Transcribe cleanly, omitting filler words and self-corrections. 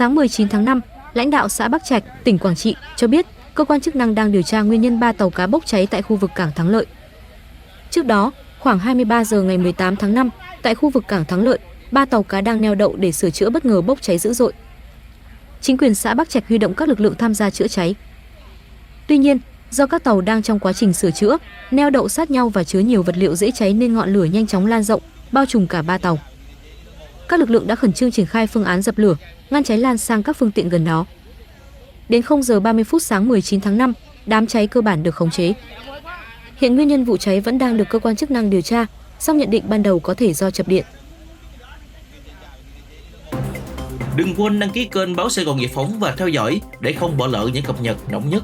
Sáng 19 tháng 5, lãnh đạo xã Bắc Trạch, tỉnh Quảng Trị cho biết, cơ quan chức năng đang điều tra nguyên nhân 3 tàu cá bốc cháy tại khu vực cảng Thắng Lợi. Trước đó, khoảng 23 giờ ngày 18 tháng 5, tại khu vực cảng Thắng Lợi, 3 tàu cá đang neo đậu để sửa chữa bất ngờ bốc cháy dữ dội. Chính quyền xã Bắc Trạch huy động các lực lượng tham gia chữa cháy. Tuy nhiên, do các tàu đang trong quá trình sửa chữa, neo đậu sát nhau và chứa nhiều vật liệu dễ cháy nên ngọn lửa nhanh chóng lan rộng, bao trùm cả 3 tàu. Các lực lượng đã khẩn trương triển khai phương án dập lửa, ngăn cháy lan sang các phương tiện gần đó. Đến 0 giờ 30 phút sáng 19 tháng 5, đám cháy cơ bản được khống chế. Hiện nguyên nhân vụ cháy vẫn đang được cơ quan chức năng điều tra, song nhận định ban đầu có thể do chập điện. Đừng quên đăng ký kênh Báo Sài Gòn Giải Phóng và theo dõi để không bỏ lỡ những cập nhật nóng nhất.